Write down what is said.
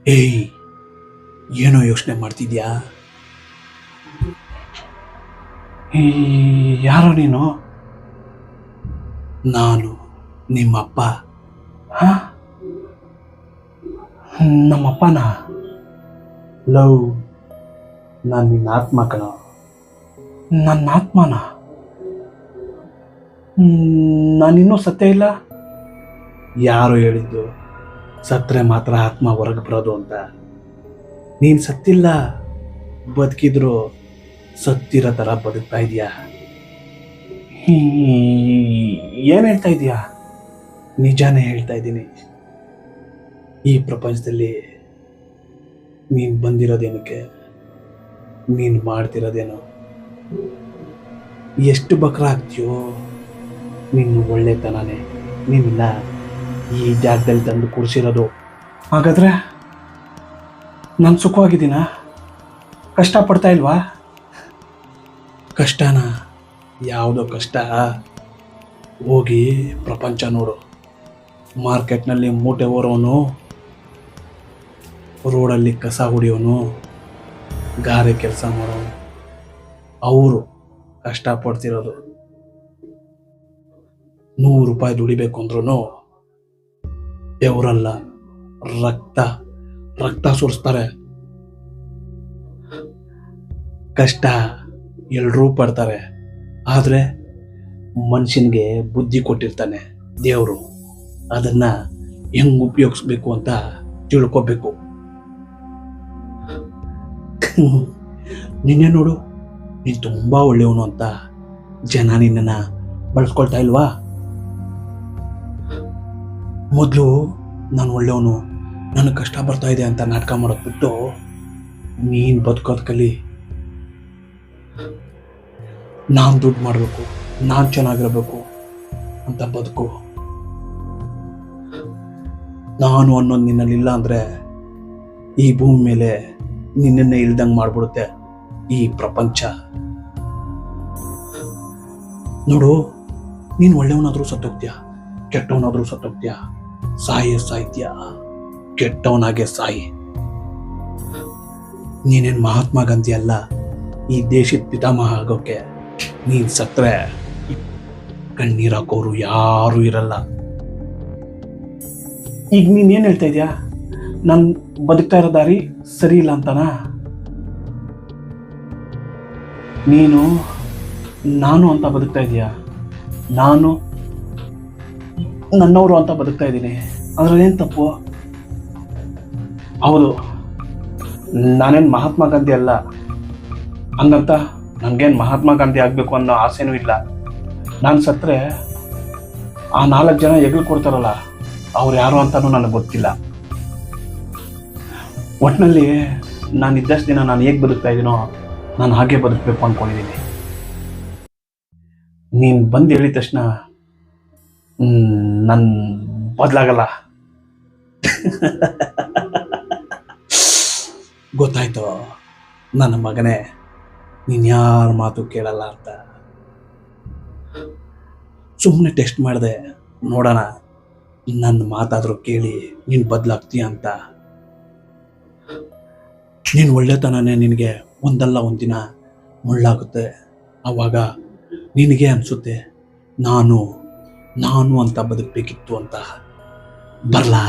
ಏಯ್, ಏನೋ ಯೋಚನೆ ಮಾಡ್ತಿದ್ಯಾ? ಈ ಯಾರೋ ನೀನು? ನಾನು ನಿಮ್ಮಪ್ಪ. ಹಾ, ನಮ್ಮಪ್ಪನ? ಲವ್, ನಾನು ನಿನ್ನ ಆತ್ಮ ಕಣ. ನನ್ನ ಆತ್ಮನ? ನಾನಿನ್ನೂ ಸತ್ಯ ಇಲ್ಲ. ಯಾರು ಹೇಳಿದ್ದು ಸತ್ರೆ ಮಾತ್ರ ಆತ್ಮ ಹೊರಗೆ ಬರೋದು ಅಂತ? ನೀನು ಸತ್ತಿಲ್ಲ, ಬದುಕಿದ್ರು ಸತ್ತಿರೋ ಥರ ಬದುಕ್ತಾ ಇದೆಯಾ. ಏನು ಹೇಳ್ತಾ ಇದೀಯಾ? ನಿಜಾನೇ ಹೇಳ್ತಾ ಇದ್ದೀನಿ. ಈ ಪ್ರಪಂಚದಲ್ಲಿ ನೀನು ಬಂದಿರೋದೇನಕ್ಕೆ, ನೀನು ಮಾಡ್ತಿರೋದೇನು, ಎಷ್ಟು ಬಕ್ರ ಆಗ್ತೀಯೋ, ನಿನ್ನ ಒಳ್ಳೆತನನೇ ನಿನ್ನ ಈ ಜಾಗದಲ್ಲಿ ತಂದು ಕೂರಿಸಿರೋದು. ಹಾಗಾದ್ರೆ ನಾನು ಸುಖವಾಗಿದ್ದೀನ? ಕಷ್ಟಪಡ್ತಾ ಇಲ್ವಾ? ಕಷ್ಟನ? ಯಾವುದೋ ಕಷ್ಟ? ಹೋಗಿ ಪ್ರಪಂಚ ನೋಡು. ಮಾರ್ಕೆಟ್ನಲ್ಲಿ ಮೂಟೆ ಹೊರೋನು, ರೋಡಲ್ಲಿ ಕಸ ಹೊಡಿಯೋನು, ಗಾರೆ ಕೆಲಸ ಮಾಡೋನು, ಅವರು ಕಷ್ಟಪಡ್ತಿರೋದು. 100 ರೂಪಾಯಿ ದುಡಿಬೇಕು ಅಂದ್ರೂ ಬೆವರಲ್ಲ, ರಕ್ತ ಸುರಿಸ್ತಾರೆ. ಕಷ್ಟ ಎಲ್ಲರೂ ಪಡ್ತಾರೆ, ಆದರೆ ಮನುಷ್ಯನಿಗೆ ಬುದ್ಧಿ ಕೊಟ್ಟಿರ್ತಾನೆ ದೇವರು. ಅದನ್ನ ಹೆಂಗ್ ಉಪಯೋಗಿಸ್ಬೇಕು ಅಂತ ತಿಳ್ಕೊಬೇಕು. ನಿನ್ನೆ ನೋಡು, ನೀನು ತುಂಬಾ ಒಳ್ಳೆಯವನು ಅಂತ ಜನ ನಿನ್ನನ್ನು ಬಳಸ್ಕೊಳ್ತಾ ಇಲ್ವಾ? ಮೊದಲು ನಾನು ಒಳ್ಳೆಯವನು, ನನಗೆ ಕಷ್ಟ ಬರ್ತಾ ಇದೆ ಅಂತ ನಾಟಕ ಮಾಡೋದು ಬಿಟ್ಟು ನೀನು ಬದುಕೋದು ಕಲಿ. ನಾನು ದುಡ್ಡು ಮಾಡಬೇಕು, ನಾನು ಚೆನ್ನಾಗಿರಬೇಕು ಅಂತ ಬದುಕು. ನಾನು ಅನ್ನೋದು ನಿನ್ನಲ್ಲಿಲ್ಲ ಅಂದರೆ ಈ ಭೂಮಿ ಮೇಲೆ ನಿನ್ನನ್ನೇ ಇಲ್ದಂಗೆ ಮಾಡ್ಬಿಡುತ್ತೆ ಈ ಪ್ರಪಂಚ. ನೋಡು, ನೀನು ಒಳ್ಳೆಯವನಾದರೂ ಸತ್ತೋಗ್ತೀಯ, ಕೆಟ್ಟವನಾದರೂ ಸತ್ತೋಗ್ತೀಯ, ಸಾಯ್ತೀಯ, ಕೆಟ್ಟವನಾಗೆ ಸಾಯಿ. ನೀನೇನು ಮಹಾತ್ಮ ಗಾಂಧಿ ಅಲ್ಲ, ಈ ದೇಶದ ಪಿತಾಮಹ ಆಗೋಕೆ. ನೀನು ಸತ್ರೆ ಕಣ್ಣೀರು ಹಾಕೋರು ಯಾರೂ ಇರಲ್ಲ. ಈಗ ನೀನೇನು ಹೇಳ್ತಾ ಇದೀಯಾ? ನಾನು ಬದುಕ್ತಾ ಇರೋ ದಾರಿ ಸರಿ ಇಲ್ಲ ಅಂತನಾ? ನೀನು ನಾನು ಅಂತ ಬದುಕ್ತಾ ಇದೀಯಾ? ನಾನು ನನ್ನವರು ಅಂತ ಬದುಕ್ತಾ ಇದ್ದೀನಿ. ಅದ್ರಲ್ಲೇನು ತಪ್ಪು? ಹೌದು, ನಾನೇನು ಮಹಾತ್ಮ ಗಾಂಧಿ ಅಲ್ಲ, ಹಂಗಂತ ನನಗೇನು ಮಹಾತ್ಮ ಗಾಂಧಿ ಆಗಬೇಕು ಅನ್ನೋ ಆಸೆನೂ ಇಲ್ಲ. ನಾನು ಸತ್ತರೆ ಆ 4 ಜನ ಹೆಗಲು ಕೊಡ್ತಾರಲ್ಲ, ಅವ್ರು ಯಾರು ಅಂತಲೂ ನನಗೆ ಗೊತ್ತಿಲ್ಲ. ಒಟ್ಟಿನಲ್ಲಿ ನಾನು ಇದ್ದಷ್ಟು ದಿನ ನಾನು ಹೇಗೆ ಬದುಕ್ತಾ ಇದ್ದೀನೋ ನಾನು ಹಾಗೆ ಬದುಕಬೇಕು ಅಂದ್ಕೊಂಡಿದ್ದೀನಿ. ನೀನು ಬಂದು ಹೇಳಿದ ತಕ್ಷಣ ನನ್ನ ಬದಲಾಗಲ್ಲ. ಗೊತ್ತಾಯ್ತು ನನ್ನ ಮಗನೇ, ನೀನು ಯಾರ ಮಾತು ಕೇಳಲ್ಲ ಅಂತ. ಸುಮ್ಮನೆ ಟೆಸ್ಟ್ ಮಾಡಿದೆ, ನೋಡೋಣ ನನ್ನ ಮಾತಾದರೂ ಕೇಳಿ ನೀನು ಬದಲಾಗ್ತೀಯ ಅಂತ. ನೀನು ಒಳ್ಳೆತನನೇ ನಿನಗೆ ಒಂದಲ್ಲ ಒಂದಿನ ಮುಳ್ಳಾಗುತ್ತೆ. ಆವಾಗ ನಿನಗೆ ಅನಿಸುತ್ತೆ ನಾನು ಅಂತ ಬದುಕಬೇಕಿತ್ತು ಅಂತ. ಬರಲಾ?